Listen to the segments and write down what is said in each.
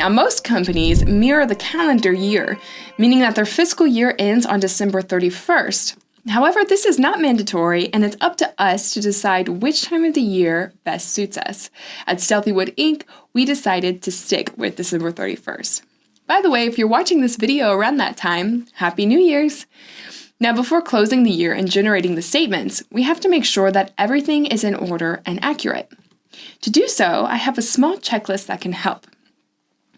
Now, most companies mirror the calendar year, meaning that their fiscal year ends on December 31st. However, this is not mandatory, and it's up to us to decide which time of the year best suits us. At Stealthywood Inc., we decided to stick with December 31st. By the way, if you're watching this video around that time, Happy New Year's! Now, before closing the year and generating the statements, we have to make sure that everything is in order and accurate. To do so, I have a small checklist that can help.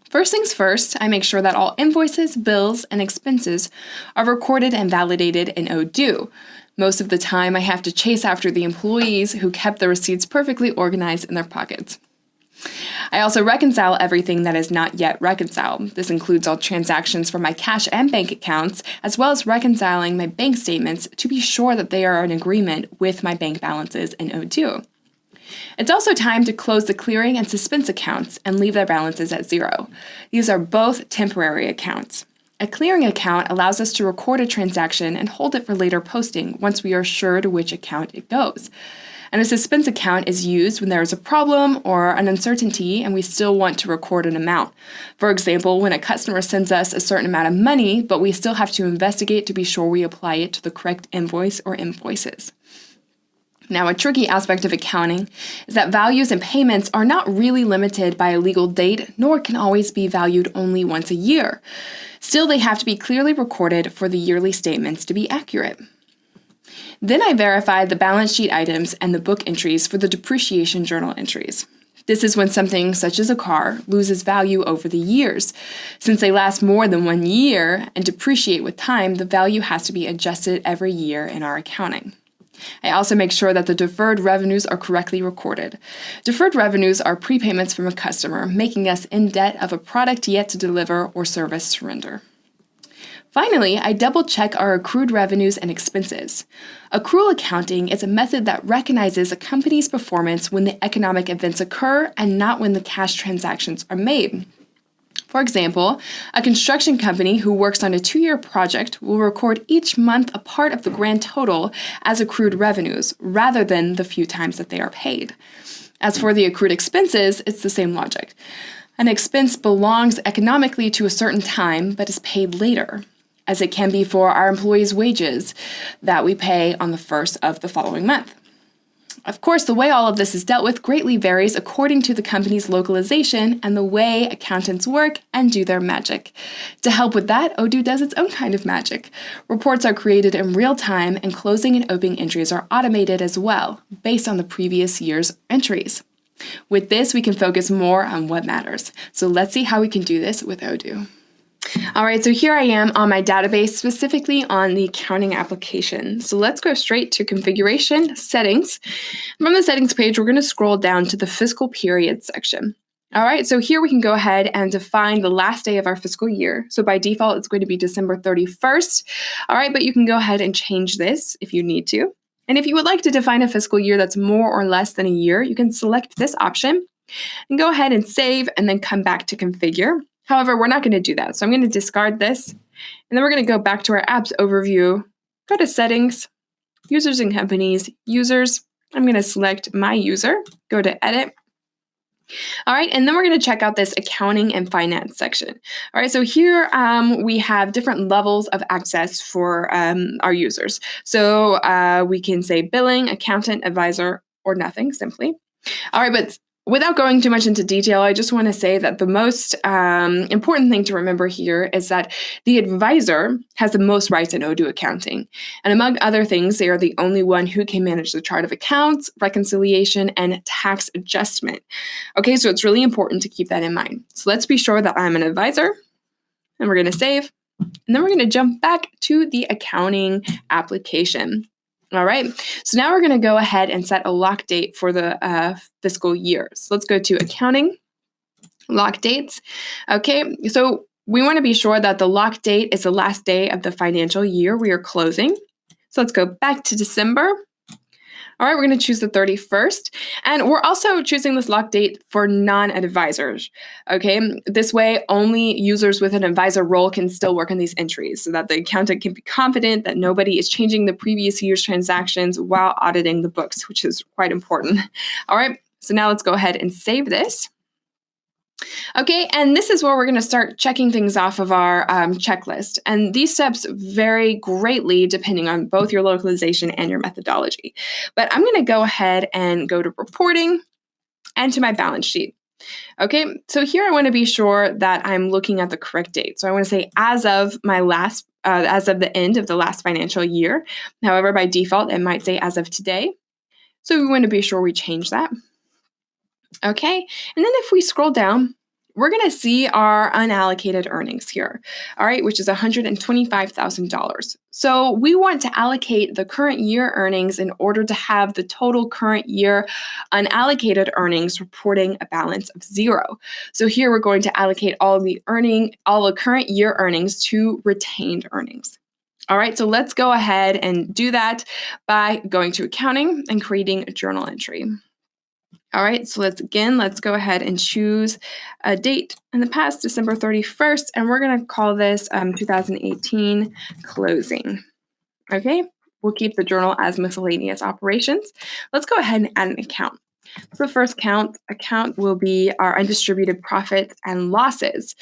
First things first, I make sure that all invoices, bills, and expenses are recorded and validated in Odoo. Most of the time, I have to chase after the employees who kept the receipts perfectly organized in their pockets. I also reconcile everything that is not yet reconciled. This includes all transactions from my cash and bank accounts, as well as reconciling my bank statements to be sure that they are in agreement with my bank balances in Odoo. It's also time to close the clearing and suspense accounts and leave their balances at zero. These are both temporary accounts. A clearing account allows us to record a transaction and hold it for later posting once we are sure to which account it goes. And a suspense account is used when there is a problem or an uncertainty and we still want to record an amount. For example, when a customer sends us a certain amount of money, but we still have to investigate to be sure we apply it to the correct invoice or invoices. Now, a tricky aspect of accounting is that values and payments are not really limited by a legal date, nor can always be valued only once a year. Still, they have to be clearly recorded for the yearly statements to be accurate. Then I verify the balance sheet items and the book entries for the depreciation journal entries. This is when something, such as a car, loses value over the years. Since they last more than 1 year and depreciate with time, the value has to be adjusted every year in our accounting. I also make sure that the deferred revenues are correctly recorded. Deferred revenues are prepayments from a customer, making us in debt of a product yet to deliver or service to render. Finally, I double-check our accrued revenues and expenses. Accrual accounting is a method that recognizes a company's performance when the economic events occur and not when the cash transactions are made. For example, a construction company who works on a 2-year project will record each month a part of the grand total as accrued revenues, rather than the few times that they are paid. As for the accrued expenses, it's the same logic. An expense belongs economically to a certain time, but is paid later, as it can be for our employees' wages that we pay on the first of the following month. Of course, the way all of this is dealt with greatly varies according to the company's localization and the way accountants work and do their magic. To help with that, Odoo does its own kind of magic. Reports are created in real time, and closing and opening entries are automated as well, based on the previous year's entries. With this, we can focus more on what matters. So let's see how we can do this with Odoo. All right, so here I am on my database, specifically on the accounting application. So let's go straight to configuration, settings. From the settings page, we're going to scroll down to the fiscal period section. All right, so here we can go ahead and define the last day of our fiscal year. So by default, it's going to be December 31st. All right, but you can go ahead and change this if you need to. And if you would like to define a fiscal year that's more or less than a year, you can select this option and go ahead and save and then come back to configure. However, we're not going to do that. So I'm going to discard this, and then we're going to go back to our apps overview, go to settings, users and companies, users. I'm going to select my user, go to edit. All right, and then we're going to check out this accounting and finance section. All right, so here we have different levels of access for our users. So we can say billing, accountant, advisor, or nothing, simply. All right, but without going too much into detail, I just want to say that the most important thing to remember here is that the advisor has the most rights in Odoo accounting. And among other things, they are the only one who can manage the chart of accounts, reconciliation, and tax adjustment. Okay, so it's really important to keep that in mind. So let's be sure that I'm an advisor, and we're going to save. And then we're going to jump back to the accounting application. All right, so now we're going to go ahead and set a lock date for the fiscal year. So let's go to accounting, lock dates. Okay, so we want to be sure that the lock date is the last day of the financial year we are closing. So let's go back to December. All right, we're going to choose the 31st. And we're also choosing this lock date for non-advisors. Okay, this way only users with an advisor role can still work on these entries so that the accountant can be confident that nobody is changing the previous year's transactions while auditing the books, which is quite important. All right, so now let's go ahead and save this. Okay, and this is where we're going to start checking things off of our checklist. And these steps vary greatly depending on both your localization and your methodology. But I'm going to go ahead and go to reporting and to my balance sheet. Okay, so here I want to be sure that I'm looking at the correct date. So I want to say as of as of the end of the last financial year. However, by default, it might say as of today. So we want to be sure we change that. Okay, and then if we scroll down, we're going to see our unallocated earnings here, all right, which is $125,000. So we want to allocate the current year earnings in order to have the total current year unallocated earnings reporting a balance of 0. So here we're going to allocate all the current year earnings to retained earnings. All right, so let's go ahead and do that by going to accounting and creating a journal entry. All right, so let's go ahead and choose a date in the past, December 31st, and we're going to call this 2018 closing. Okay, we'll keep the journal as miscellaneous operations. Let's go ahead and add an account. So the first account will be our undistributed profits and losses.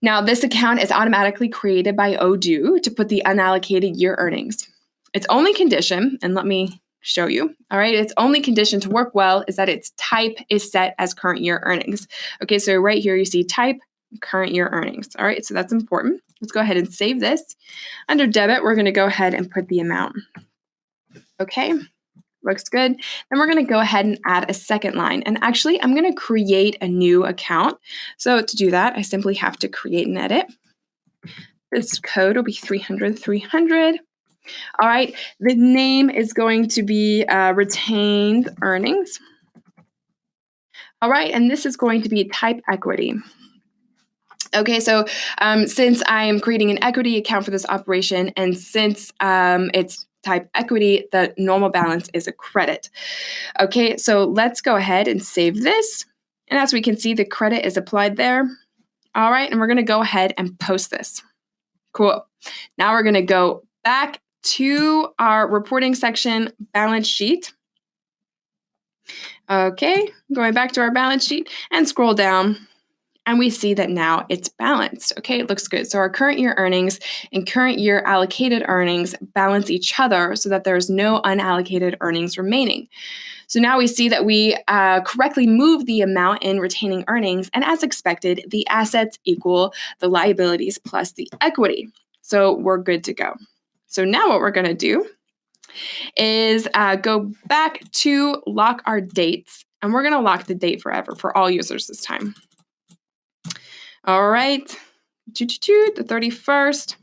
Now, this account is automatically created by Odoo to put the unallocated year earnings. Its only condition, and let me show you. All right, its only condition to work well is that its type is set as current year earnings. Okay, so right here you see type, current year earnings. All right, so that's important. Let's go ahead and save this. Under debit, we're going to go ahead and put the amount. Okay, looks good. Then we're going to go ahead and add a second line. And actually, I'm going to create a new account. So to do that, I simply have to create and edit. This code will be 300. All right, the name is going to be retained earnings. All right, and this is going to be type equity. Okay, so since I am creating an equity account for this operation, and since it's type equity, the normal balance is a credit. Okay, so let's go ahead and save this. And as we can see, the credit is applied there. All right, and we're going to go ahead and post this. Cool. Now we're going to go back to our reporting section, balance sheet. Okay, going back to our balance sheet and scroll down, and we see that now it's balanced. Okay, it looks good. So our current year earnings and current year allocated earnings balance each other so that there's no unallocated earnings remaining. So now we see that we correctly move the amount in retaining earnings, and as expected, the assets equal the liabilities plus the equity. So we're good to go. So now what we're going to do is go back to lock our dates, and we're going to lock the date forever for all users this time. All right, the 31st.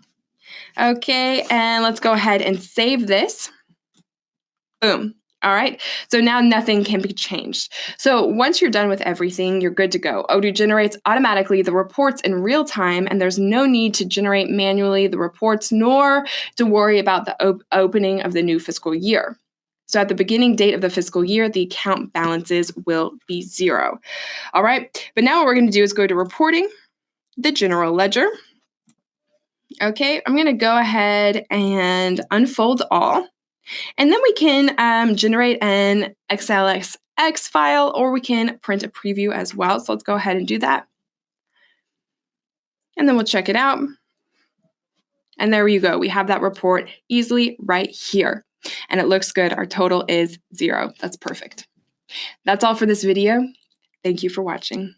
Okay, and let's go ahead and save this. Boom. All right, so now nothing can be changed. So once you're done with everything, you're good to go. Odoo generates automatically the reports in real time, and there's no need to generate manually the reports nor to worry about the opening of the new fiscal year. So at the beginning date of the fiscal year, the account balances will be 0. All right, but now what we're going to do is go to reporting, the general ledger. Okay, I'm going to go ahead and unfold all. And then we can generate an XLSX file, or we can print a preview as well. So let's go ahead and do that. And then we'll check it out. And there you go. We have that report easily right here. And it looks good. Our total is 0. That's perfect. That's all for this video. Thank you for watching.